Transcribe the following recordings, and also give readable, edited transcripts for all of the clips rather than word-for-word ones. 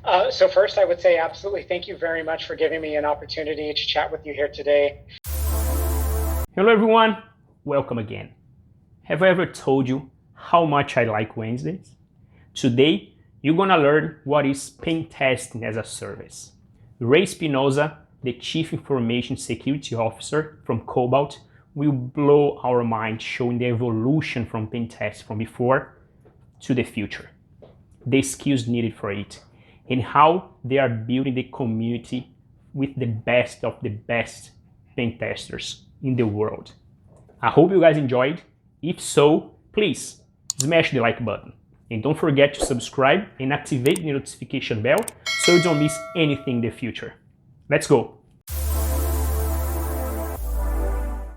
So first, I would say absolutely thank you very much for giving me an opportunity to chat with you here today. Hello everyone, welcome again. Have I ever told you how much I like Wednesdays? Today, you're gonna learn what is Pentesting as a service. Ray Espinoza, the Chief Information Security Officer from Cobalt, will blow our mind showing the evolution from Pentest from before to the future, the skills needed for it, and how they are building the community with the best of the best pen testers in the world. I hope you guys enjoyed. If so, please smash the like button. And don't forget to subscribe and activate the notification bell so you don't miss anything in the future. Let's go.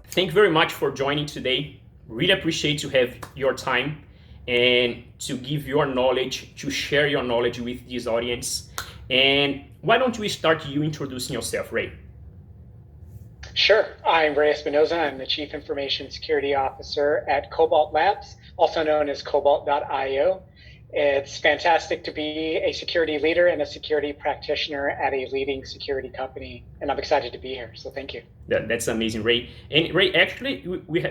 Thank you very much for joining today. Really appreciate to have your time and to give your knowledge, to share your knowledge with this audience. And why don't we start you introducing yourself, Ray? Sure. I'm Ray Espinoza. I'm the Chief Information Security Officer at Cobalt Labs, also known as Cobalt.io. It's fantastic to be a security leader and a security practitioner at a leading security company, and I'm excited to be here, so thank you. That's amazing, Ray. And Ray, actually,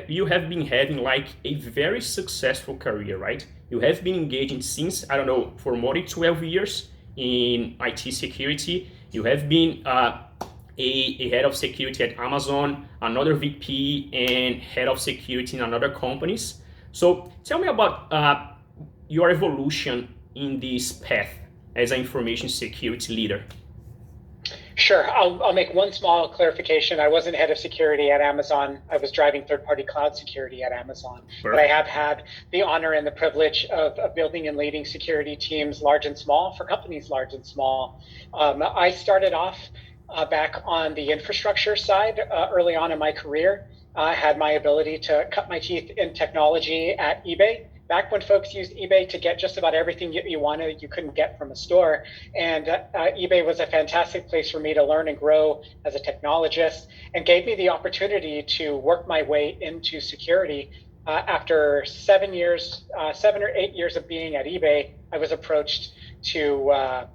you have been having like a very successful career, right? You have been engaging since, I don't know, for more than 12 years in IT security. You have been a head of security at Amazon, another VP, and head of security in another companies. So tell me about your evolution in this path as an information security leader. Sure. I'll make one small clarification. I wasn't head of security at Amazon. I was driving third-party cloud security at Amazon. Perfect. But I have had the honor and the privilege of building and leading security teams, large and small, for companies large and small. I started off back on the infrastructure side early on in my career. I had my ability to cut my teeth in technology at eBay. Back when folks used eBay to get just about everything you wanted, you couldn't get from a store. And eBay was a fantastic place for me to learn and grow as a technologist, and gave me the opportunity to work my way into security. After 7 or 8 years of being at eBay, I was approached to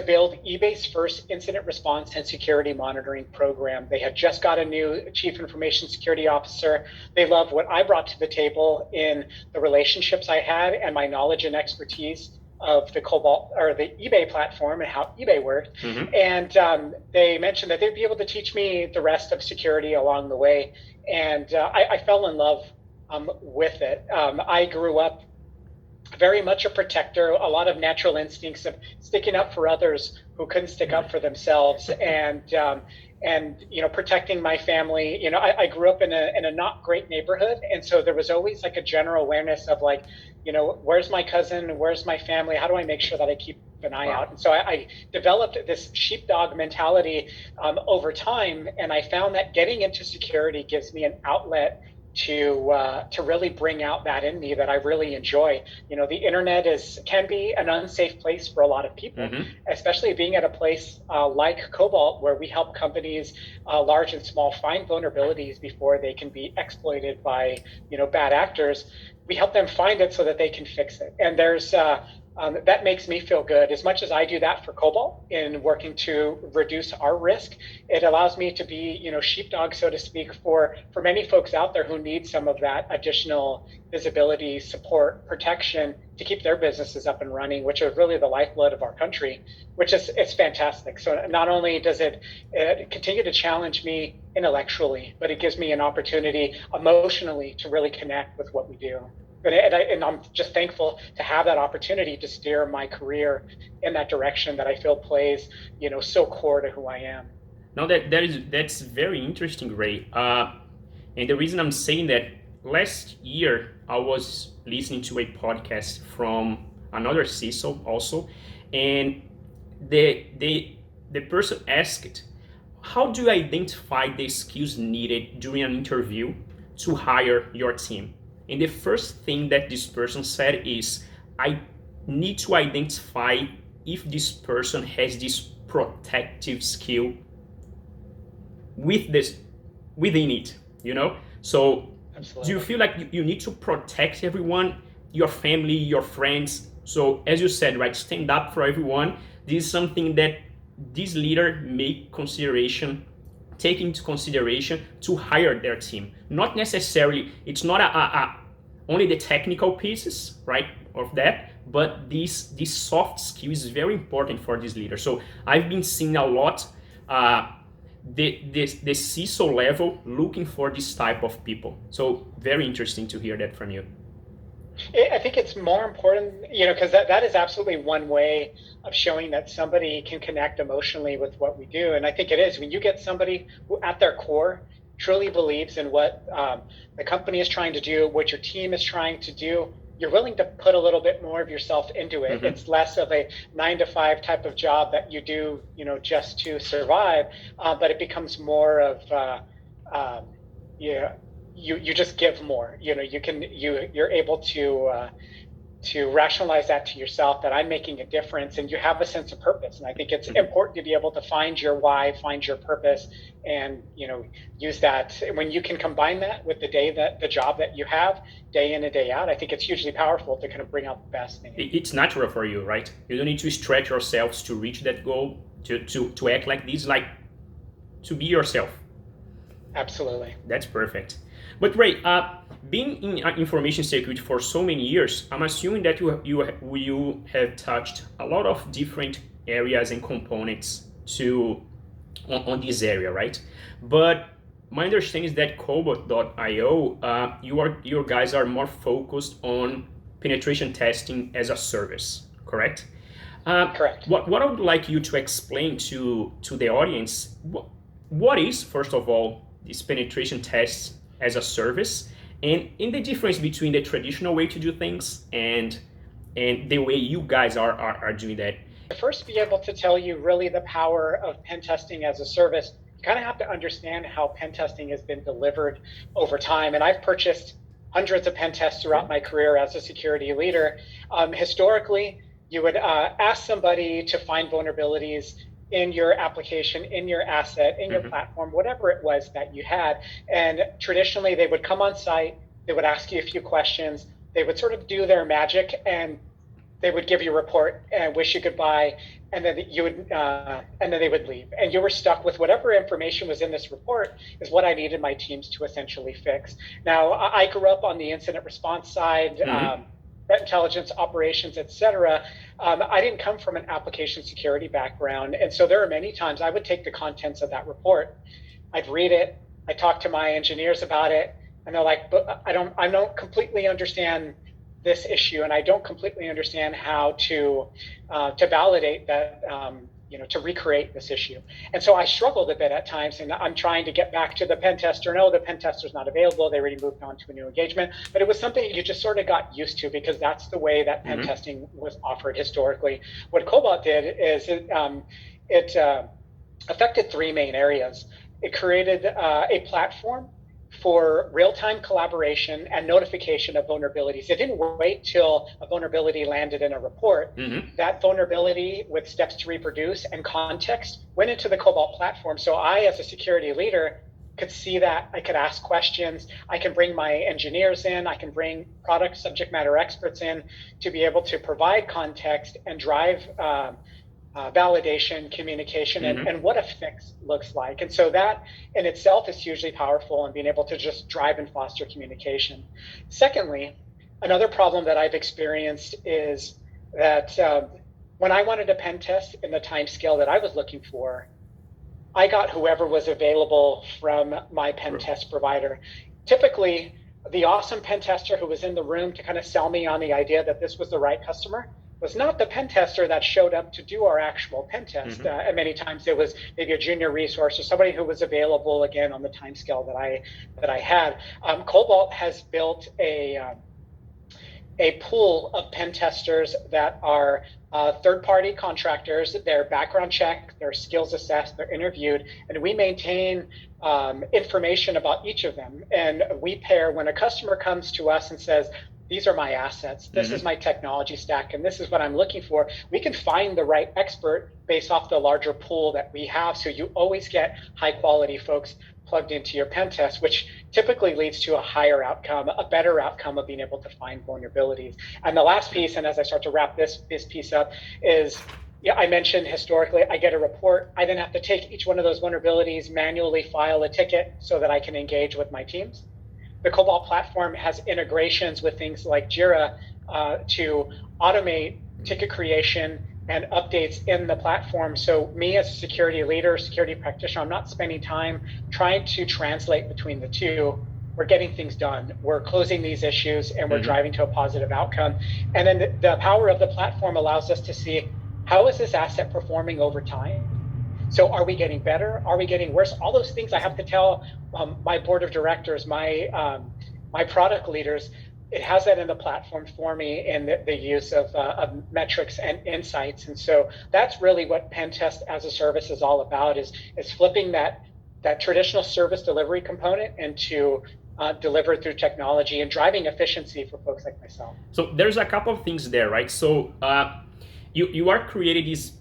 build eBay's first incident response and security monitoring program. They had just got a new chief information security officer. They loved what I brought to the table in the relationships I had and my knowledge and expertise of the Cobalt or the eBay platform and how eBay worked. Mm-hmm. And they mentioned that they'd be able to teach me the rest of security along the way. And I fell in love with it. I grew up very much a protector, a lot of natural instincts of sticking up for others who couldn't stick up for themselves, and protecting my family. I grew up in a not great neighborhood, and so there was always like a general awareness of like, where's my cousin, where's my family, how do I make sure that I keep an eye out? And so I developed this sheepdog mentality over time, and I found that getting into security gives me an outlet to really bring out that in me that I really enjoy. The internet can be an unsafe place for a lot of people, mm-hmm. especially being at a place like Cobalt, where we help companies large and small find vulnerabilities before they can be exploited by bad actors. We help them find it so that they can fix it. And there's that makes me feel good. As much as I do that for Cobalt in working to reduce our risk, it allows me to be, sheepdog, so to speak, for many folks out there who need some of that additional visibility, support, protection to keep their businesses up and running, which are really the lifeblood of our country, it's fantastic. So not only does it continue to challenge me intellectually, but it gives me an opportunity emotionally to really connect with what we do. And I'm just thankful to have that opportunity to steer my career in that direction that I feel plays, so core to who I am. Now that's very interesting, Ray. And the reason I'm saying that, last year I was listening to a podcast from another CISO also, and the person asked, how do you identify the skills needed during an interview to hire your team? And the first thing that this person said is, I need to identify if this person has this protective skill within it, So absolutely. Do you feel like you need to protect everyone, your family, your friends? So as you said, right, stand up for everyone. this is something that this leader take into consideration to hire their team. Not necessarily, it's not only the technical pieces, right, of that, but this soft skill is very important for this leader. So I've been seeing a lot the CISO level looking for this type of people. So very interesting to hear that from you. I think it's more important, because that is absolutely one way of showing that somebody can connect emotionally with what we do. And I think it is when you get somebody who at their core truly believes in what the company is trying to do, what your team is trying to do, you're willing to put a little bit more of yourself into it. Mm-hmm. It's less of a 9-to-5 type of job that you do, just to survive, but it becomes more of, you just give more. You're able to rationalize that to yourself that I'm making a difference, and you have a sense of purpose. And I think it's important to be able to find your why, find your purpose, and use that. When you can combine that with the job that you have day in and day out, I think it's hugely powerful to kind of bring out the best in you. It's natural for you, right? You don't need to stretch yourselves to reach that goal, to act like this, like to be yourself. Absolutely. That's perfect. But Ray, being in information security for so many years, I'm assuming that you have touched a lot of different areas and components on this area, right? But my understanding is that Cobalt.io, you guys are more focused on penetration testing as a service, correct? Correct. What I would like you to explain to the audience, what is, first of all, this penetration tests as a service, and in the difference between the traditional way to do things and the way you guys are doing that. First, be able to tell you really the power of pen testing as a service. You kind of have to understand how pen testing has been delivered over time. And I've purchased hundreds of pen tests throughout my career as a security leader. Historically, you would ask somebody to find vulnerabilities in your application, in your asset, in your platform, whatever it was that you had. And traditionally, they would come on site, they would ask you a few questions, they would sort of do their magic, and they would give you a report and wish you goodbye, and then they would leave. And you were stuck with whatever information was in this report is what I needed my teams to essentially fix. Now, I grew up on the incident response side, threat intelligence, operations, et cetera. I didn't come from an application security background. And so there are many times I would take the contents of that report, I'd read it, I talk to my engineers about it, and they're like, but I don't completely understand this issue, and I don't completely understand how to validate that, to recreate this issue. And so I struggled a bit at times, and I'm trying to get back to the pen tester. No, the pen tester's not available. They already moved on to a new engagement. But it was something you just sort of got used to because that's the way that pen testing was offered historically. What Cobalt did is it affected three main areas. It created a platform for real-time collaboration and notification of vulnerabilities. It didn't wait till a vulnerability landed in a report. That vulnerability with steps to reproduce and context went into the Cobalt platform. So I, as a security leader, could see that. I could ask questions. I can bring my engineers in. I can bring product subject matter experts in to be able to provide context and drive validation, communication, and what a fix looks like. And so that in itself is hugely powerful in being able to just drive and foster communication. Secondly, another problem that I've experienced is that when I wanted a pen test in the time scale that I was looking for, I got whoever was available from my pen test provider. Typically, the awesome pen tester who was in the room to kind of sell me on the idea that this was the right customer was not the pen tester that showed up to do our actual pen test. And many times it was maybe a junior resource or somebody who was available again on the time scale that I had. Cobalt has built a pool of pen testers that are third-party contractors. They're background checked, their skills assessed, they're interviewed, and we maintain information about each of them. And we pair when a customer comes to us and says, these are my assets, this is my technology stack, and this is what I'm looking for, we can find the right expert based off the larger pool that we have. So you always get high quality folks plugged into your pen test, which typically leads to a higher outcome, a better outcome of being able to find vulnerabilities. And the last piece, and as I start to wrap this piece up, is I mentioned historically, I get a report. I then have to take each one of those vulnerabilities, manually file a ticket so that I can engage with my teams. The Cobalt platform has integrations with things like Jira to automate ticket creation and updates in the platform. So me as a security leader, security practitioner, I'm not spending time trying to translate between the two. We're getting things done. We're closing these issues and we're driving to a positive outcome. And then the power of the platform allows us to see, how is this asset performing over time? So are we getting better? Are we getting worse? All those things I have to tell my board of directors, my product leaders. It has that in the platform for me in the use of metrics and insights. And so that's really what Pentest as a service is all about, is flipping that traditional service delivery component into delivered through technology and driving efficiency for folks like myself. So there's a couple of things there, right? So you are creating this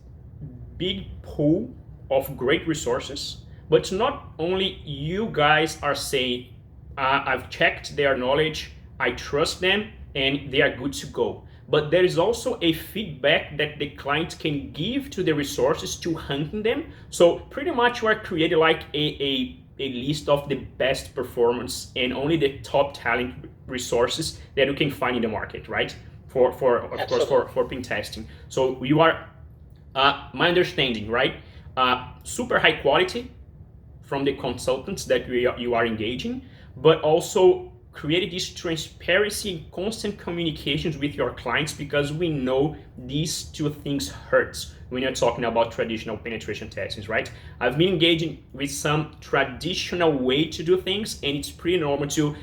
big pool of great resources, but not only you guys are saying, I've checked their knowledge, I trust them, and they are good to go. But there is also a feedback that the client can give to the resources to hunting them. So pretty much you are creating like a list of the best performance and only the top talent resources that you can find in the market, right? For pen testing. So you are, my understanding, right? Super high quality from the consultants that you are engaging, but also create this transparency and constant communications with your clients, because we know these two things hurts when you're talking about traditional penetration testing, right? I've been engaging with some traditional way to do things, and it's pretty normal to,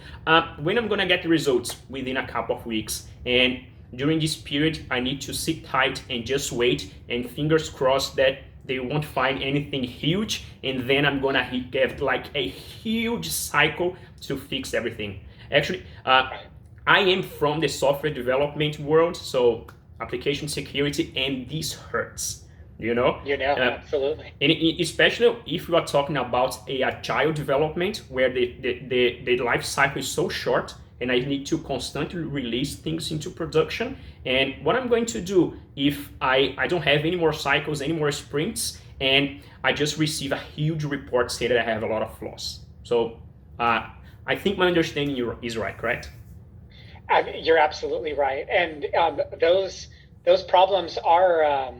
when I'm gonna get the results within a couple of weeks, and during this period, I need to sit tight and just wait, and fingers crossed that they won't find anything huge, and then I'm gonna get like a huge cycle to fix everything. Actually, I am from the software development world, so application security, and this hurts, you know? Absolutely. And especially if you are talking about a agile development where the life cycle is so short, and I need to constantly release things into production. And what I'm going to do if I don't have any more cycles, any more sprints, and I just receive a huge report saying that I have a lot of flaws. So I think my understanding is right, correct? You're absolutely right. And those problems are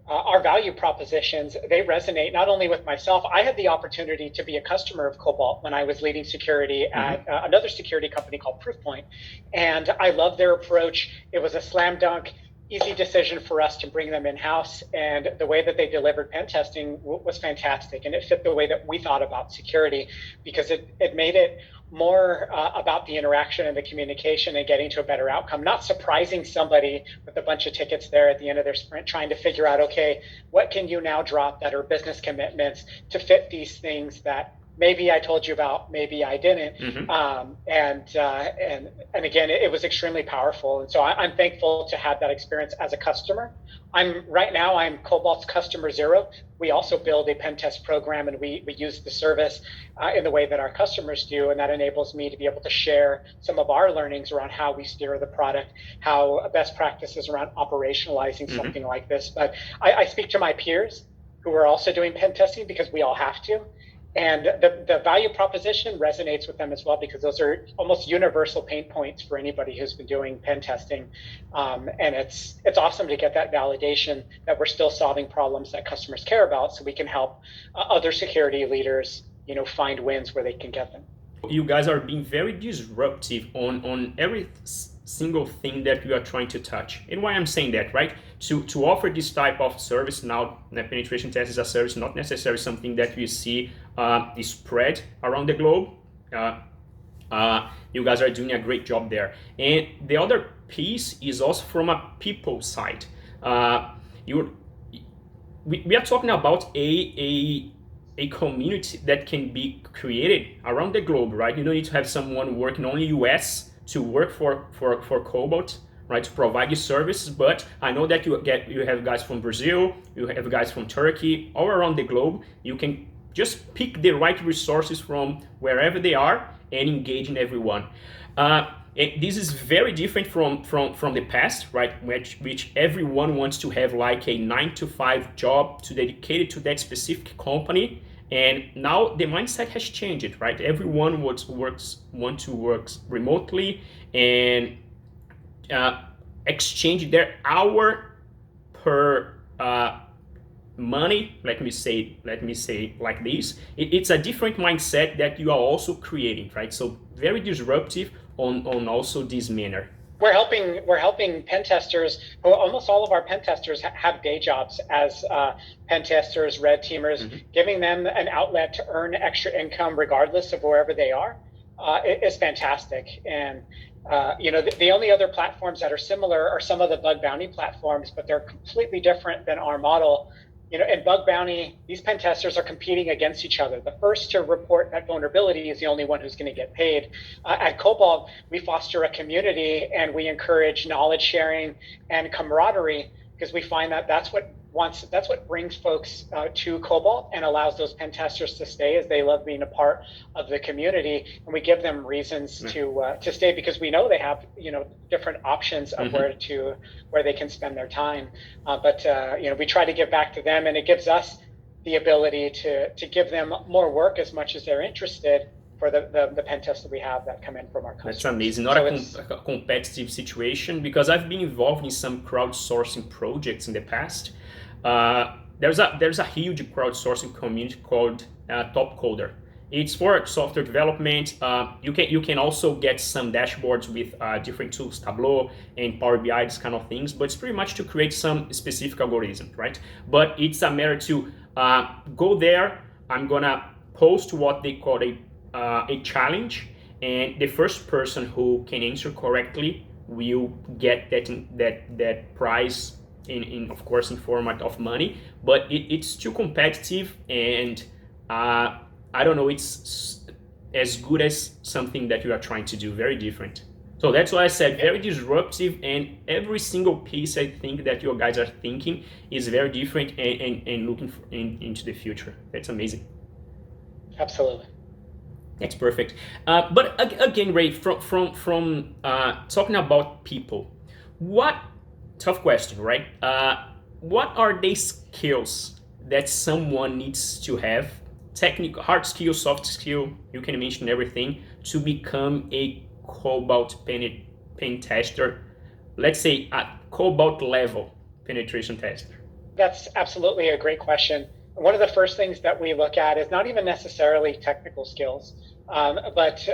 our value propositions. They resonate not only with myself. I had the opportunity to be a customer of Cobalt when I was leading security at another security company called Proofpoint. And I love their approach. It was a slam dunk, easy decision for us to bring them in-house. And the way that they delivered pen testing was fantastic. And it fit the way that we thought about security, because it made it more about the interaction and the communication and getting to a better outcome, not surprising somebody with a bunch of tickets there at the end of their sprint, trying to figure out, okay, what can you now drop that are business commitments to fit these things that maybe I told you about, maybe I didn't. And again, it was extremely powerful. And so I'm thankful to have that experience as a customer. Right now I'm Cobalt's customer zero. We also build a pen test program, and we use the service in the way that our customers do. And that enables me to be able to share some of our learnings around how we steer the product, how best practices around operationalizing something like this. But I speak to my peers who are also doing pen testing, because we all have to. And the value proposition resonates with them as well, because those are almost universal pain points for anybody who's been doing pen testing. And it's awesome to get that validation that we're still solving problems that customers care about, so we can help other security leaders, find wins where they can get them. You guys are being very disruptive on every single thing that you are trying to touch. And why I'm saying that, right? To offer this type of service now, the penetration test is a service, not necessarily something that we see is spread around the globe. You guys are doing a great job there. And the other piece is also from a people side. We are talking about a community that can be created around the globe, right? You don't need to have someone working only US to work for Cobalt, right, to provide you services. But I know that you have guys from Brazil, you have guys from Turkey, all around the globe. You can just pick the right resources from wherever they are and engage in everyone. this is very different from the past, right? Which everyone wants to have like a 9-to-5 job to dedicate to that specific company. And now the mindset has changed, right? Everyone want to work remotely and exchange their hour per money. Let me say like this. It's a different mindset that you are also creating, right? So very disruptive on also this manner. We're helping pen testers. Almost all of our pen testers have day jobs as pen testers, red teamers. Giving them an outlet to earn extra income regardless of wherever they are is fantastic. And the only other platforms that are similar are some of the bug bounty platforms, but they're completely different than our model. In bug bounty, these pen testers are competing against each other. The first to report that vulnerability is the only one who's going to get paid. At Cobalt, we foster a community and we encourage knowledge sharing and camaraderie, because we find that that's what brings folks to Cobalt and allows those pen testers to stay, as they love being a part of the community. And we give them reasons to stay, because we know they have different options of where they can spend their time. But we try to give back to them, and it gives us the ability to give them more work as much as they're interested for the pen tests that we have that come in from our customers. That's amazing. Not a competitive situation, because I've been involved in some crowdsourcing projects in the past. There's a huge crowdsourcing community called Top Coder. It's for software development. You can also get some dashboards with different tools, Tableau and Power BI, these kind of things. But it's pretty much to create some specific algorithm, right? But it's a matter to go there. I'm gonna post what they call a challenge, and the first person who can answer correctly will get that prize in of course in format of money. But it's too competitive, and I don't know, it's as good as something that you are trying to do, very different. So that's why I said very disruptive, and every single piece I think that you guys are thinking is very different and looking into the future. That's amazing. Absolutely. That's perfect. But again, Ray, from talking about people, tough question, right? What are the skills that someone needs to have, technical, hard skill, soft skill, you can mention everything, to become a Cobalt pen tester, let's say at Cobalt level penetration tester? That's absolutely a great question. One of the first things that we look at is not even necessarily technical skills, but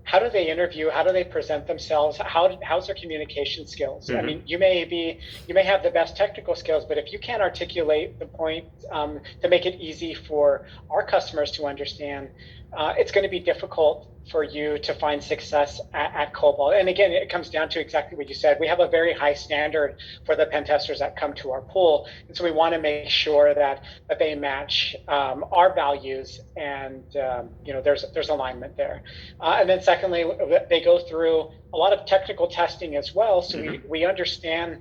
how do they interview? How do they present themselves? How's their communication skills? I mean, you may have the best technical skills, but if you can't articulate the point to make it easy for our customers to understand, it's going to be difficult for you to find success at Cobalt. And again, it comes down to exactly what you said. We have a very high standard for the pen testers that come to our pool. And so we want to make sure that they match our values, and there's alignment there. And then secondly, they go through a lot of technical testing as well. So we understand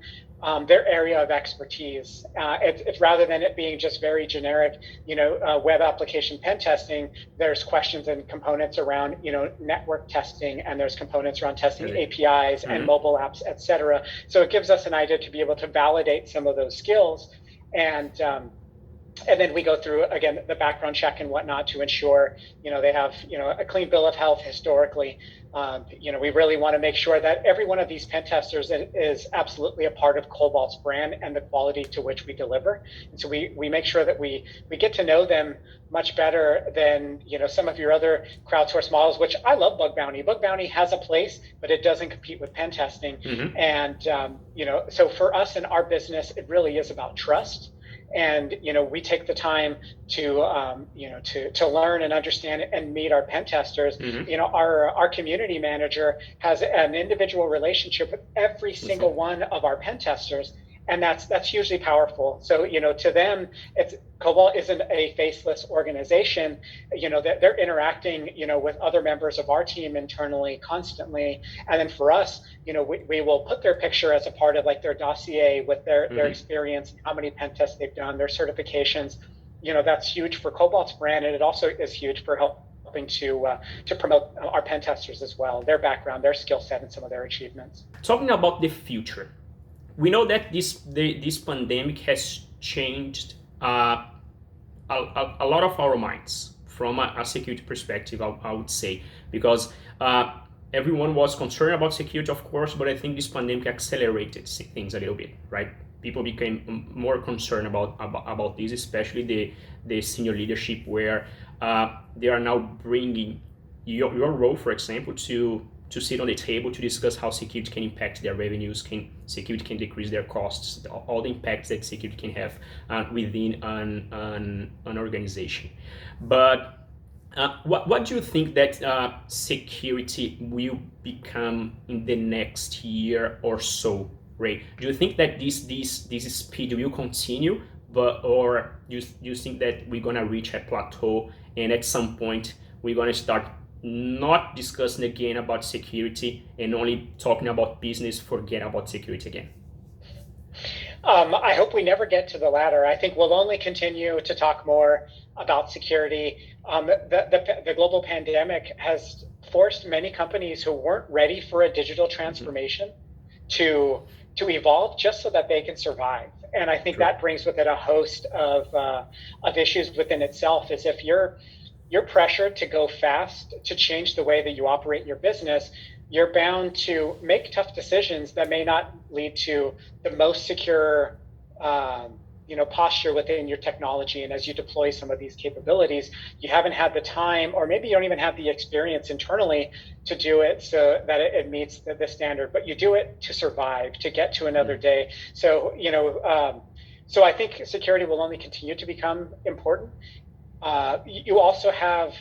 their area of expertise. It's rather than it being just very generic, web application pen testing, there's questions and components around, network testing, and there's components around testing APIs and mobile apps, et cetera. So it gives us an idea to be able to validate some of those skills. And then we go through, again, the background check and whatnot to ensure, they have, a clean bill of health historically. We really want to make sure that every one of these pen testers is absolutely a part of Cobalt's brand and the quality to which we deliver. And so we make sure that we get to know them much better than, some of your other crowdsourced models, which I love bug bounty. Bug bounty has a place, but it doesn't compete with pen testing. And, so for us in our business, it really is about trust. And we take the time to learn and understand and meet our pen testers. Our community manager has an individual relationship with every single one of our pen testers, and that's hugely powerful. So to them, Cobalt isn't a faceless organization. That they're interacting with other members of our team internally constantly, and then for us, we will put their picture as a part of like their dossier with their experience, how many pen tests they've done, their certifications. That's huge for Cobalt's brand, and it also is huge for helping helping to promote our pen testers as well, their background, their skill set, and some of their achievements. Talking about the future, we know that this pandemic has changed a lot of our minds from a security perspective, I would say, because everyone was concerned about security, of course, but I think this pandemic accelerated things a little bit, right? People became more concerned about this, especially the senior leadership, where they are now bringing your role, for example, to sit on the table to discuss how security can impact their revenues, security can decrease their costs, all the impacts that security can have within an organization. But what do you think that security will become in the next year or so, Ray? Do you think that this speed will continue, or do you think that we're gonna reach a plateau and at some point we're gonna start not discussing again about security and only talking about business, forget about security again? I hope we never get to the latter. I think we'll only continue to talk more about security. The global pandemic has forced many companies who weren't ready for a digital transformation to evolve just so that they can survive. And I think that brings with it a host of issues within itself. Is if you're pressured to go fast, to change the way that you operate your business, you're bound to make tough decisions that may not lead to the most secure posture within your technology. And as you deploy some of these capabilities, you haven't had the time, or maybe you don't even have the experience internally to do it so that it meets the standard, but you do it to survive, to get to another day. So, so I think security will only continue to become important. You also have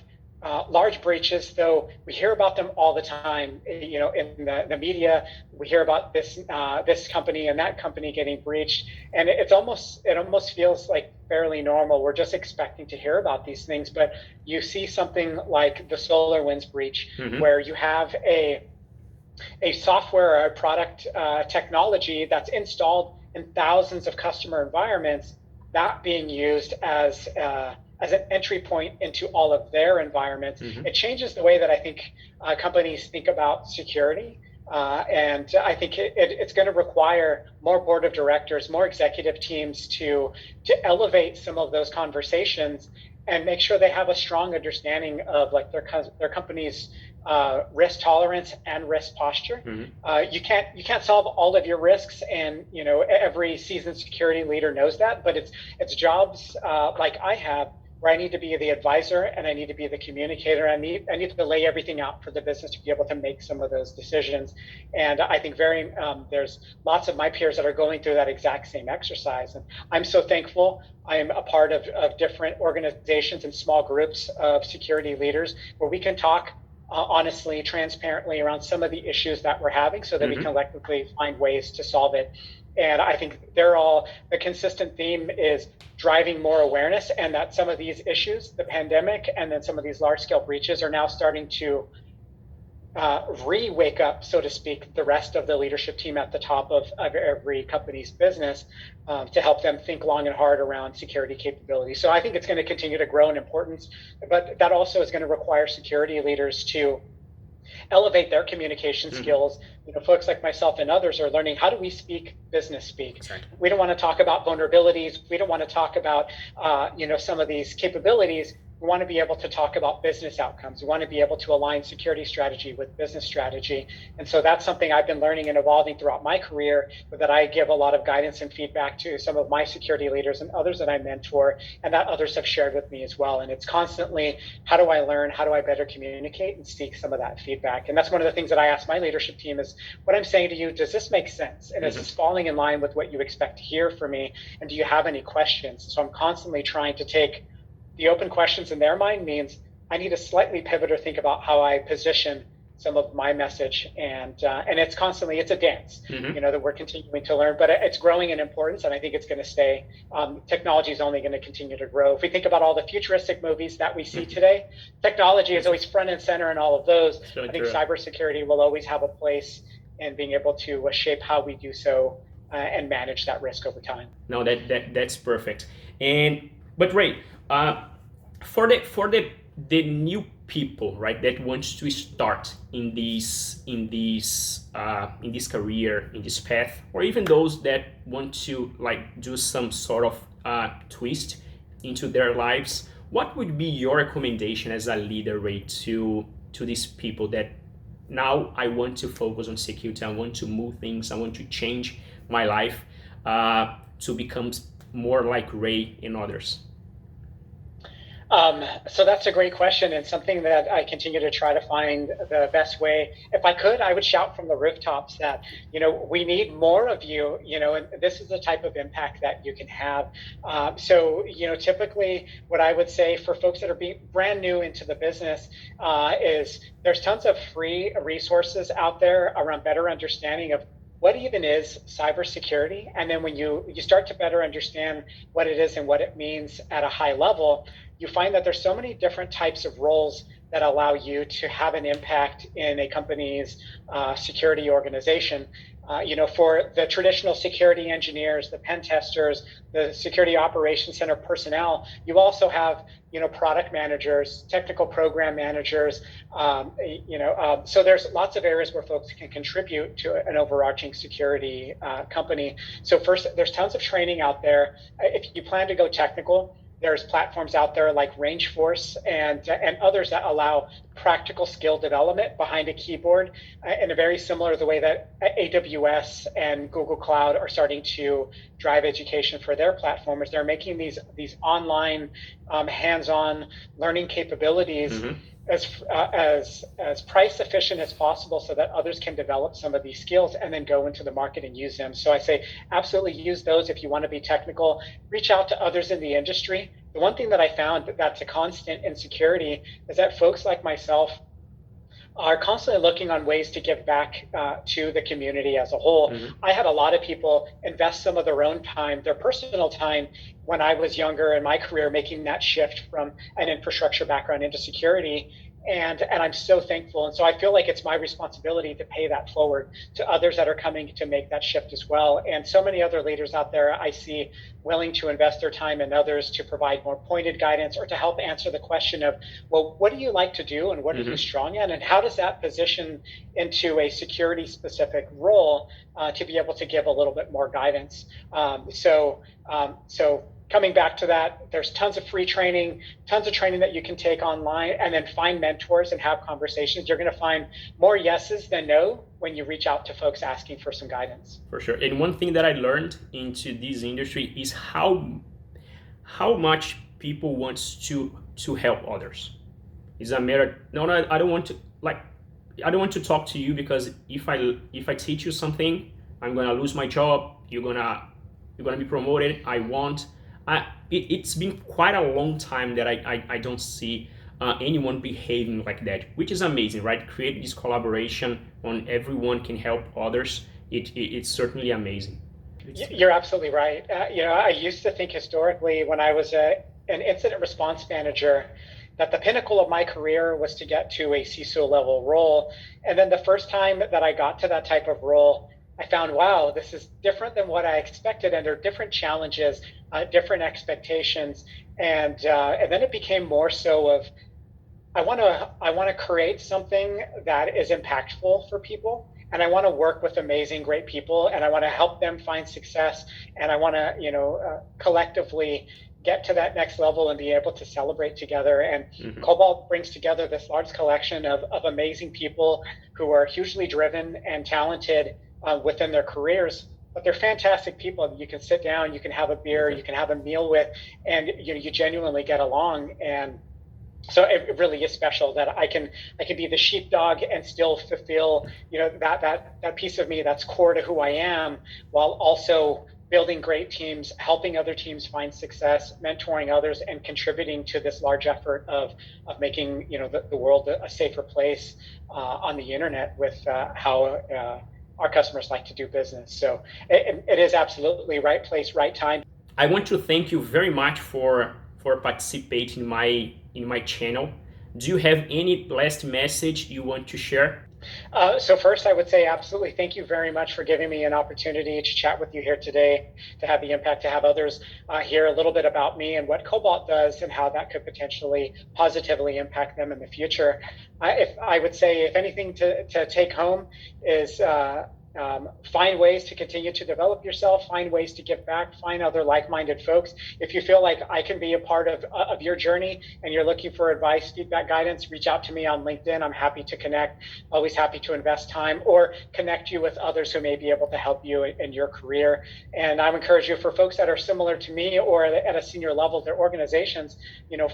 large breaches, though we hear about them all the time. In the media, we hear about this company and that company getting breached, and it almost feels like fairly normal. We're just expecting to hear about these things, but you see something like the SolarWinds breach, where you have a software or a product technology that's installed in thousands of customer environments, that being used as an entry point into all of their environments. It changes the way that I think companies think about security. And I think it's going to require more board of directors, more executive teams to elevate some of those conversations and make sure they have a strong understanding of like their company's risk tolerance and risk posture. You can't solve all of your risks, and every seasoned security leader knows that. But it's jobs like I have, where I need to be the advisor and I need to be the communicator. I need to lay everything out for the business to be able to make some of those decisions. And I think there's lots of my peers that are going through that exact same exercise. And I'm so thankful I am a part of different organizations and small groups of security leaders where we can talk honestly, transparently around some of the issues that we're having so that we can collectively find ways to solve it. And I think the consistent theme is driving more awareness, and that some of these issues, the pandemic and then some of these large scale breaches, are now starting to wake up, so to speak, the rest of the leadership team at the top of every company's business to help them think long and hard around security capability. So I think it's going to continue to grow in importance, but that also is going to require security leaders to elevate their communication skills. Folks like myself and others are learning, how do we speak business speak? Exactly. We don't want to talk about vulnerabilities. We don't want to talk about some of these capabilities. We want to be able to talk about business outcomes. We want to be able to align security strategy with business strategy. And so that's something I've been learning and evolving throughout my career, that I give a lot of guidance and feedback to some of my security leaders and others that I mentor, and that others have shared with me as well. And it's constantly, how do I learn? How do I better communicate and seek some of that feedback? And that's one of the things that I ask my leadership team is, what I'm saying to you, does this make sense? And is this falling in line with what you expect to hear from me? And do you have any questions? So I'm constantly trying to take the open questions in their mind means I need to slightly pivot or think about how I position some of my message. And it's constantly, it's a dance, that we're continuing to learn, but it's growing in importance. And I think it's going to stay. Technology is only going to continue to grow. If we think about all the futuristic movies that we see today, technology is always front and center in all of those. So I think cybersecurity will always have a place in being able to shape how we do so and manage that risk over time. No, that's perfect. But Ray, for the new people, right, that wants to start in this career, in this path, or even those that want to like do some sort of twist into their lives, what would be your recommendation as a leader, Ray, to these people that now I want to focus on security, I want to move things, I want to change my life to become more like Ray and others? So that's a great question, and something that I continue to try to find the best way. If I could, I would shout from the rooftops that, we need more of you, and this is the type of impact that you can have. So, typically what I would say for folks that are being brand new into the business is there's tons of free resources out there around better understanding of what even is cybersecurity. And then when you start to better understand what it is and what it means at a high level, you find that there's so many different types of roles that allow you to have an impact in a company's security organization. For the traditional security engineers, the pen testers, the security operations center personnel, you also have, product managers, technical program managers, so there's lots of areas where folks can contribute to an overarching security company. So first, there's tons of training out there. If you plan to go technical, there's platforms out there like Rangeforce and others that allow practical skill development behind a keyboard in a very similar the way that AWS and Google Cloud are starting to drive education for their platformers. They're making these online hands-on learning capabilities as price efficient as possible so that others can develop some of these skills and then go into the market and use them. So I say absolutely use those if you want to be technical. Reach out to others in the industry. The one thing that I found that's a constant in security is that folks like myself are constantly looking on ways to give back to the community as a whole. I had a lot of people invest some of their own time, their personal time, when I was younger in my career, making that shift from an infrastructure background into security. And I'm so thankful. And so I feel like it's my responsibility to pay that forward to others that are coming to make that shift as well. And so many other leaders out there I see willing to invest their time in others to provide more pointed guidance or to help answer the question of, well, what do you like to do and what are you strong in? And how does that position into a security specific role to be able to give a little bit more guidance? So coming back to that, there's tons of free training, tons of training that you can take online, and then find mentors and have conversations. You're going to find more yeses than no when you reach out to folks asking for some guidance. For sure. And one thing that I learned into this industry is how much people want to help others. It's a matter. No, I don't want to talk to you because if I teach you something, I'm gonna lose my job. You're gonna be promoted. It's been quite a long time that I don't see anyone behaving like that, which is amazing, right? Create this collaboration on everyone can help others. It's certainly amazing. You're absolutely right. I used to think historically when I was an incident response manager that the pinnacle of my career was to get to a CISO level role. And then the first time that I got to that type of role, I found, wow, this is different than what I expected, and there are different challenges, different expectations, and then it became more so of I want to create something that is impactful for people, and I want to work with amazing, great people, and I want to help them find success, and I want to collectively get to that next level and be able to celebrate together. And Cobalt brings together this large collection of amazing people who are hugely driven and talented within their careers, but they're fantastic people. You can sit down, you can have a beer, you can have a meal with, and you genuinely get along. And so it really is special that I can be the sheepdog and still fulfill that piece of me that's core to who I am, while also building great teams, helping other teams find success, mentoring others, and contributing to this large effort of making the world a safer place on the internet with how our customers like to do business. So it is absolutely right place, right time. I want to thank you very much for participating in my channel. Do you have any last message you want to share? So first, I would say absolutely thank you very much for giving me an opportunity to chat with you here today, to have the impact, to have others hear a little bit about me and what Cobalt does and how that could potentially positively impact them in the future. If I would say, if anything to take home is find ways to continue to develop yourself, find ways to give back, find other like-minded folks. If you feel like I can be a part of your journey and you're looking for advice, feedback, guidance, reach out to me on LinkedIn. I'm happy to connect, always happy to invest time or connect you with others who may be able to help you in your career. And I would encourage you, for folks that are similar to me or at a senior level, their organizations,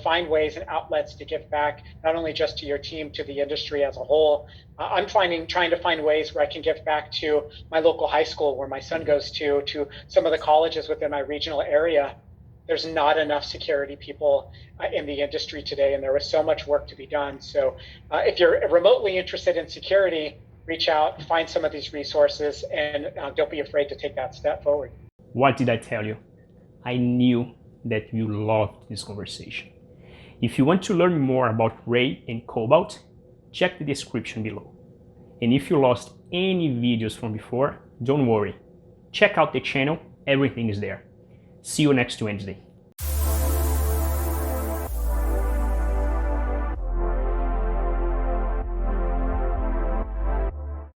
find ways and outlets to give back, not only just to your team, to the industry as a whole. I'm trying to find ways where I can give back to my local high school where my son goes to some of the colleges within my regional area. There's not enough security people in the industry today, and there was so much work to be done. So if you're remotely interested in security, reach out, find some of these resources, and don't be afraid to take that step forward. What did I tell you? I knew that you loved this conversation. If you want to learn more about Ray and Cobalt, check the description below. And if you lost any videos from before, don't worry. Check out the channel, everything is there. See you next Wednesday.